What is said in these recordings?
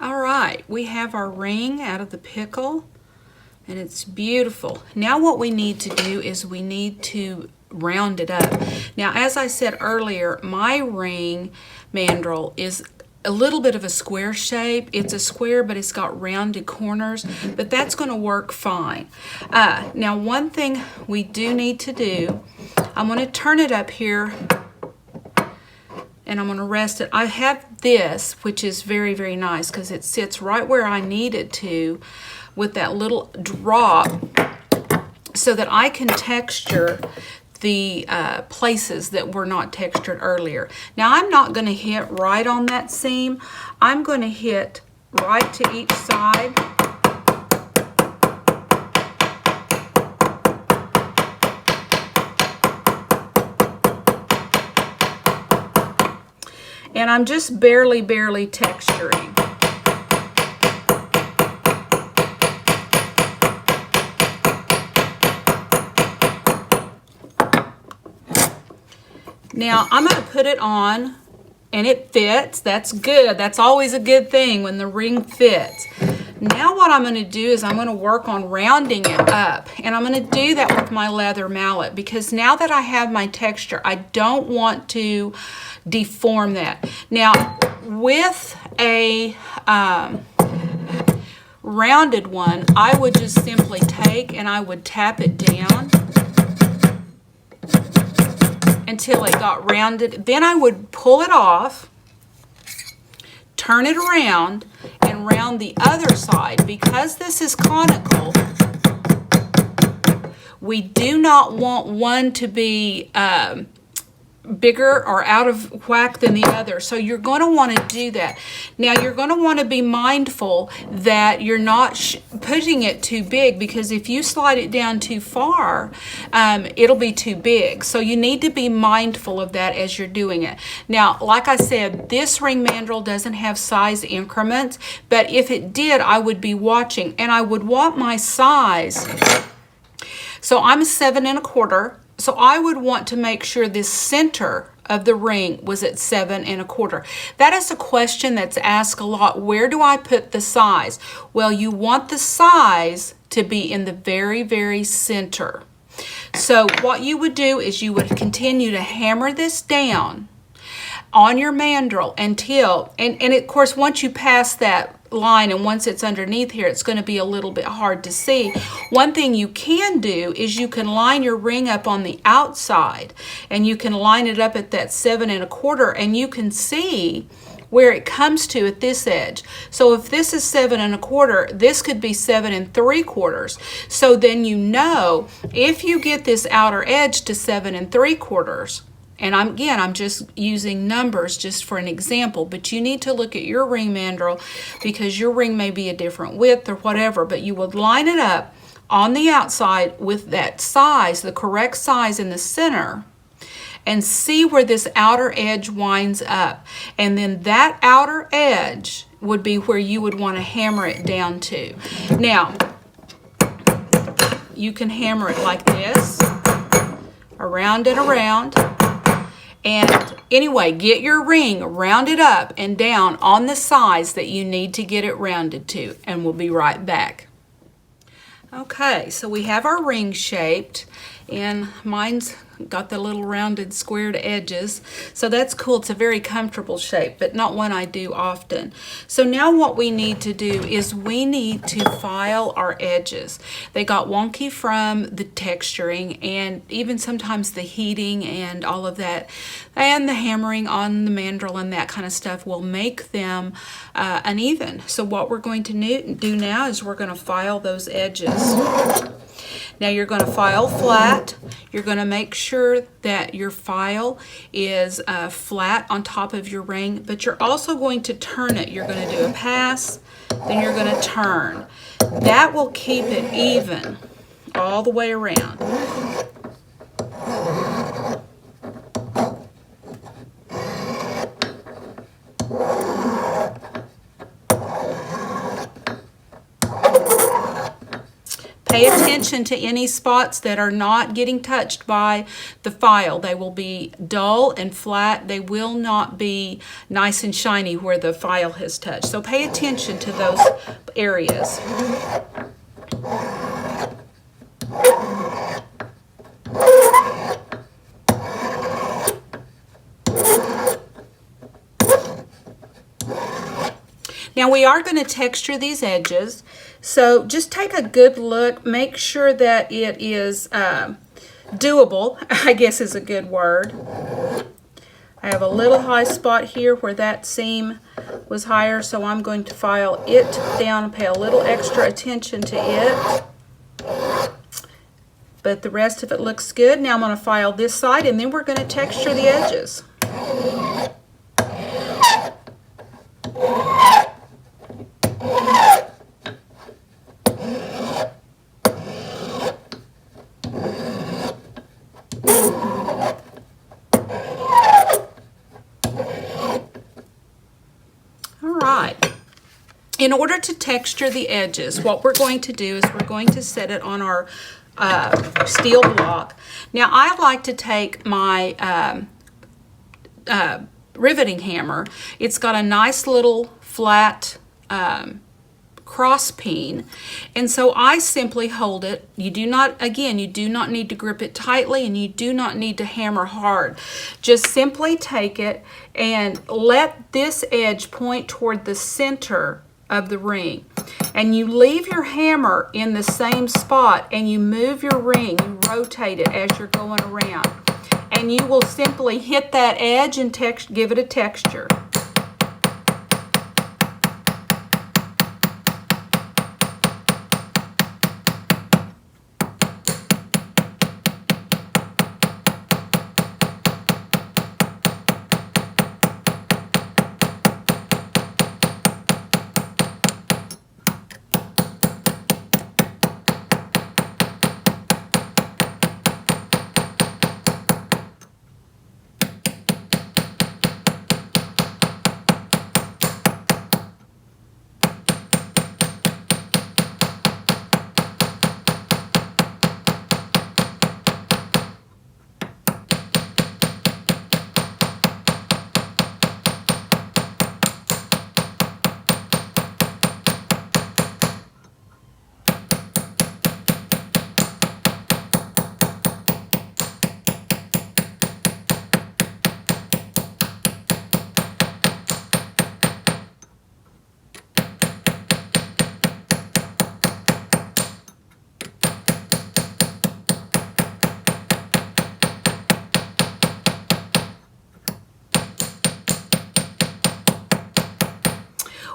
All right, we have our ring out of the pickle, and it's beautiful. Now what we need to do is we need to round it up. Now, as I said earlier, my ring mandrel is a little bit of a square shape. It's a square, but it's got rounded corners, but that's going to work fine. Now, one thing we do need to do, I'm going to turn it up here, and I'm going to rest it. I have this, which is very, very nice because it sits right where I need it to with that little drop so that I can texture the places that were not textured earlier. Now, I'm not going to hit right on that seam. I'm going to hit right to each side. And I'm just barely texturing. Now I'm going to put it on, and it fits. That's good. That's always a good thing when the ring fits. Now what I'm going to do is I'm going to work on rounding it up, and I'm going to do that with my leather mallet because now that I have my texture, I don't want to deform that. Now with a rounded one, I would just simply take and I would tap it down until it got rounded. Then I would pull it off, turn it around, and round the other side. Because this is conical, we do not want one to be bigger or out of whack than the other. So you're going to want to do that. Now you're going to want to be mindful that you're not putting it too big, because if you slide it down too far, it'll be too big. So you need to be mindful of that as you're doing it. Now, like I said, this ring mandrel doesn't have size increments, but if it did, I would be watching, and I would want my size. So I'm a 7 1/4. So I would want to make sure this center of the ring was at 7 1/4. That is a question that's asked a lot. Where do I put the size? Well, you want the size to be in the very, very center. So what you would do is you would continue to hammer this down on your mandrel until, and of course, once you pass that line and once it's underneath here, it's going to be a little bit hard to see. One thing you can do is you can line your ring up on the outside, and you can line it up at that 7 1/4, and you can see where it comes to at this edge. So if this is 7 1/4, this could be 7 3/4. So then you know if you get this outer edge to 7 3/4, and I'm just using numbers just for an example, but you need to look at your ring mandrel because your ring may be a different width or whatever, but you would line it up on the outside with that size, the correct size in the center, and see where this outer edge winds up. And then that outer edge would be where you would want to hammer it down to. Now, you can hammer it like this, around and around. And anyway, get your ring rounded up and down on the size that you need to get it rounded to, and we'll be right back. Okay, so we have our ring shaped, and mine's got the little rounded squared edges, so that's cool. It's a very comfortable shape, but not one I do often. So now what we need to do is we need to file our edges. They got wonky from the texturing and even sometimes the heating and all of that, and the hammering on the mandrel and that kind of stuff will make them uneven. So what we're going to do now is we're going to file those edges. Now you're going to file flat. You're going to make sure that your file is flat on top of your ring, but you're also going to turn it. You're going to do a pass, then you're going to turn. That will keep it even all the way around. Pay attention to any spots that are not getting touched by the file. They will be dull and flat. They will not be nice and shiny where the file has touched. So pay attention to those areas. Now we are going to texture these edges, so just take a good look, make sure that it is doable, I guess is a good word. I have a little high spot here where that seam was higher, so I'm going to file it down and pay a little extra attention to it. But the rest of it looks good. Now I'm going to file this side, and then we're going to texture the edges. In order to texture the edges, what we're going to do is we're going to set it on our steel block. Now I like to take my riveting hammer. It's got a nice little flat cross peen, and so I simply hold it. You do not need to grip it tightly, and you do not need to hammer hard. Just simply take it and let this edge point toward the center of the ring, and you leave your hammer in the same spot, and you move your ring, you rotate it as you're going around, and you will simply hit that edge and give it a texture.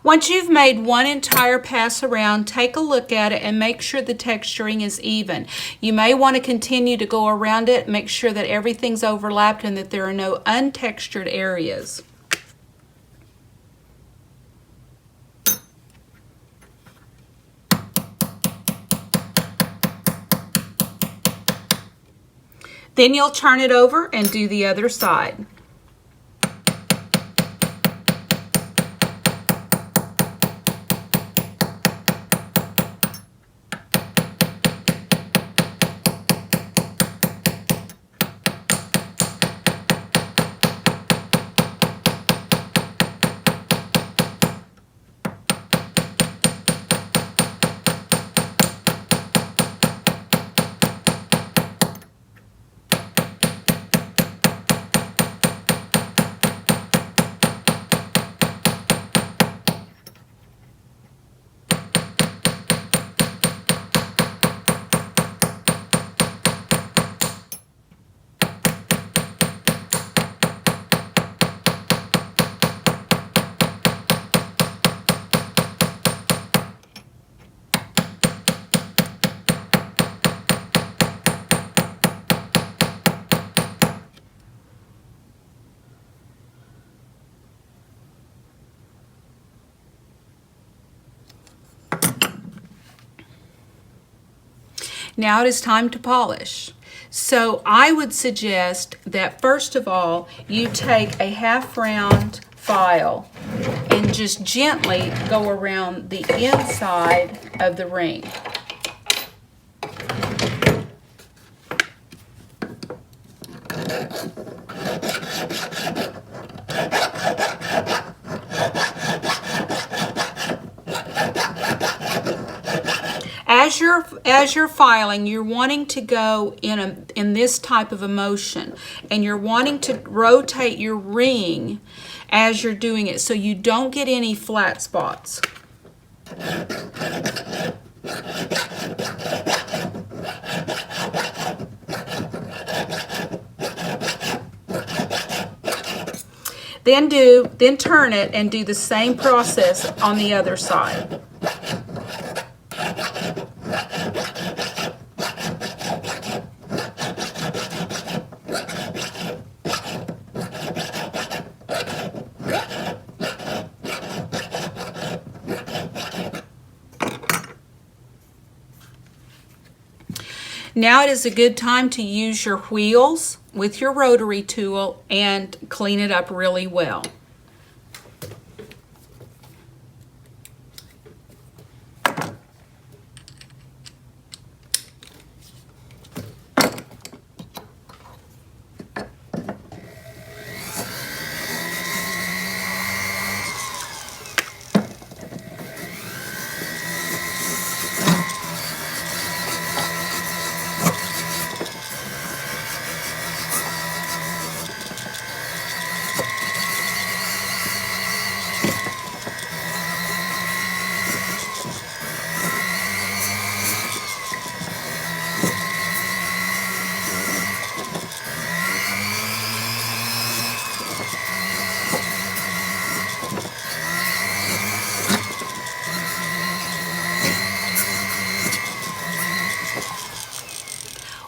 Once you've made one entire pass around, take a look at it and make sure the texturing is even. You may want to continue to go around it, make sure that everything's overlapped and that there are no untextured areas. Then you'll turn it over and do the other side. Now it is time to polish. So I would suggest that first of all, you take a half round file and just gently go around the inside of the ring. as you're filing, you're wanting to go in this type of a motion, and you're wanting to rotate your ring as you're doing it so you don't get any flat spots. Then turn it and do the same process on the other side. Now it is a good time to use your wheels with your rotary tool and clean it up really well.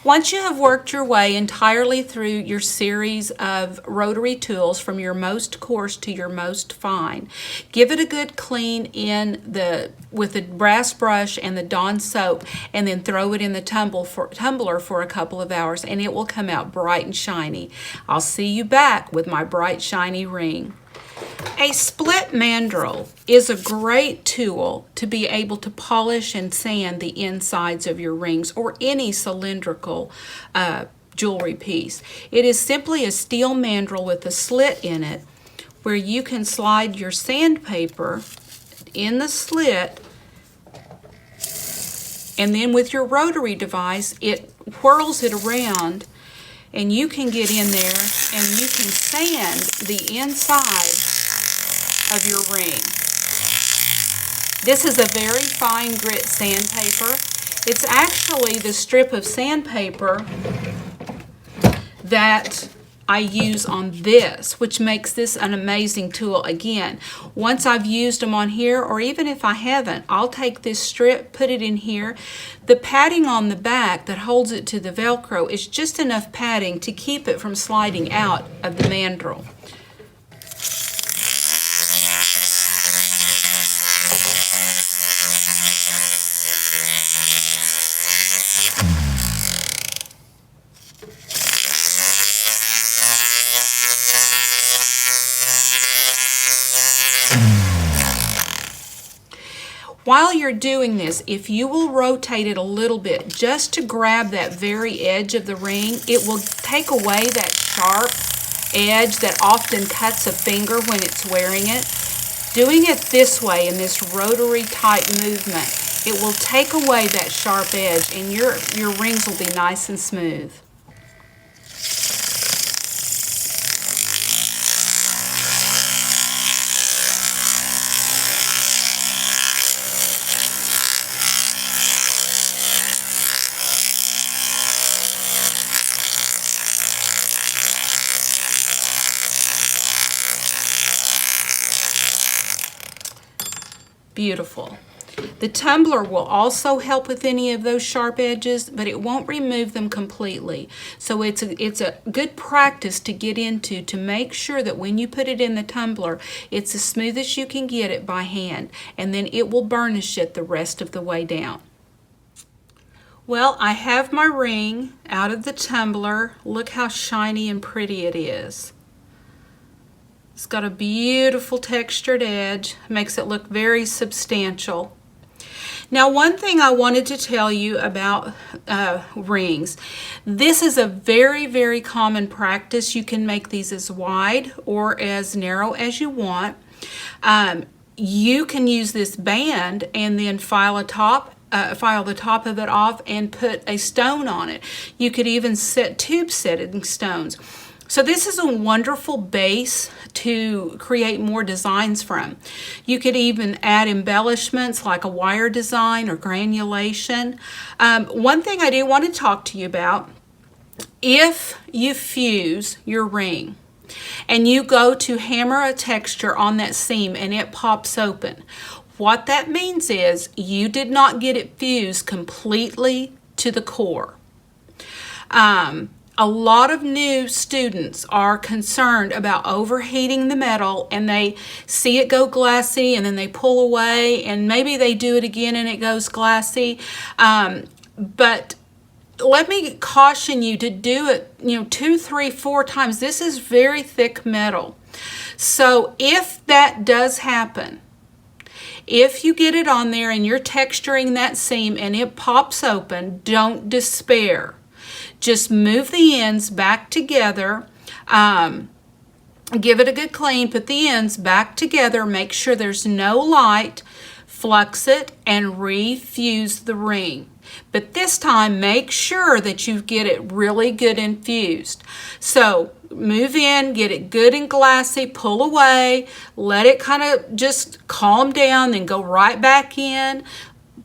Once you have worked your way entirely through your series of rotary tools from your most coarse to your most fine, give it a good clean with the brass brush and the Dawn soap, and then throw it in the tumbler for a couple of hours, and it will come out bright and shiny. I'll see you back with my bright shiny ring. A split mandrel is a great tool to be able to polish and sand the insides of your rings or any cylindrical jewelry piece. It is simply a steel mandrel with a slit in it where you can slide your sandpaper in the slit, and then with your rotary device it whirls it around, and you can get in there and you can sand the inside of your ring. This is a very fine grit sandpaper. It's actually the strip of sandpaper that I use on this, which makes this an amazing tool. Again, once I've used them on here, or even if I haven't, I'll take this strip, put it in here. The padding on the back that holds it to the Velcro is just enough padding to keep it from sliding out of the mandrel. While you're doing this, if you will rotate it a little bit just to grab that very edge of the ring, it will take away that sharp edge that often cuts a finger when it's wearing it. Doing it this way in this rotary type movement, it will take away that sharp edge and your rings will be nice and smooth. Beautiful. The tumbler will also help with any of those sharp edges, but it won't remove them completely. So it's a good practice to get into to make sure that when you put it in the tumbler, it's as smooth as you can get it by hand, and then it will burnish it the rest of the way down. Well, I have my ring out of the tumbler. Look how shiny and pretty it is. It's got a beautiful textured edge, makes it look very substantial. Now, one thing I wanted to tell you about rings. This is a very, very common practice. You can make these as wide or as narrow as you want. You can use this band and then file a top file the top of it off and put a stone on it. You could even set tube setting stones. So this is a wonderful base to create more designs from. You could even add embellishments like a wire design or granulation. One thing I do want to talk to you about, if you fuse your ring and you go to hammer a texture on that seam and it pops open, what that means is you did not get it fused completely to the core. A lot of new students are concerned about overheating the metal, and they see it go glassy and then they pull away, and maybe they do it again and it goes glassy. But let me caution you to do it, 2, 3, 4 times. This is very thick metal. So if that does happen, if you get it on there and you're texturing that seam and it pops open, don't despair. Just move the ends back together. Give it a good clean. Put the ends back together. Make sure there's no light. Flux it and refuse the ring. But this time, make sure that you get it really good infused. So move in, get it good and glassy, pull away, let it kind of just calm down, then go right back in,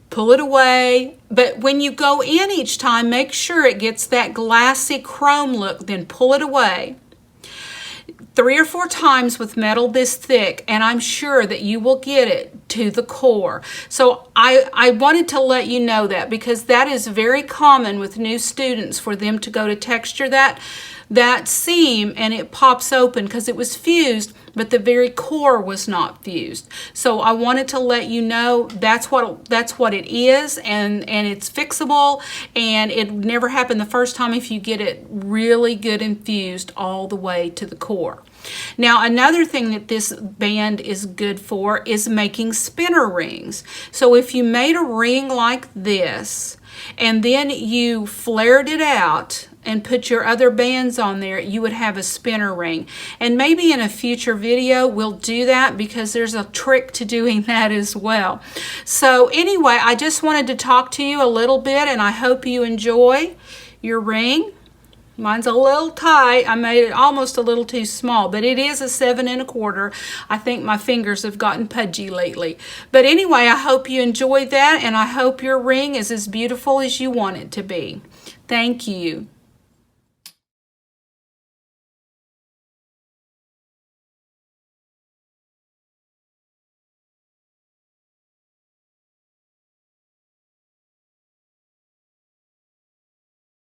pull it away. But when you go in each time, make sure it gets that glassy chrome look, then pull it away. 3 or 4 times with metal this thick, and I'm sure that you will get it to the core. So I wanted to let you know that, because that is very common with new students, for them to go to texture that seam and it pops open because it was fused, but the very core was not fused. So I wanted to let you know that's what it is, and it's fixable, and it never happened the first time if you get it really good infused all the way to the core. Now, another thing that this band is good for is making spinner rings. So if you made a ring like this and then you flared it out and put your other bands on there, you would have a spinner ring. And maybe in a future video we'll do that, because there's a trick to doing that as well. So anyway, I just wanted to talk to you a little bit, and I hope you enjoy your ring. Mine's a little tight. I made it almost a little too small, but it is a 7 1/4. I think my fingers have gotten pudgy lately. But anyway, I hope you enjoyed that, and I hope your ring is as beautiful as you want it to be. Thank you.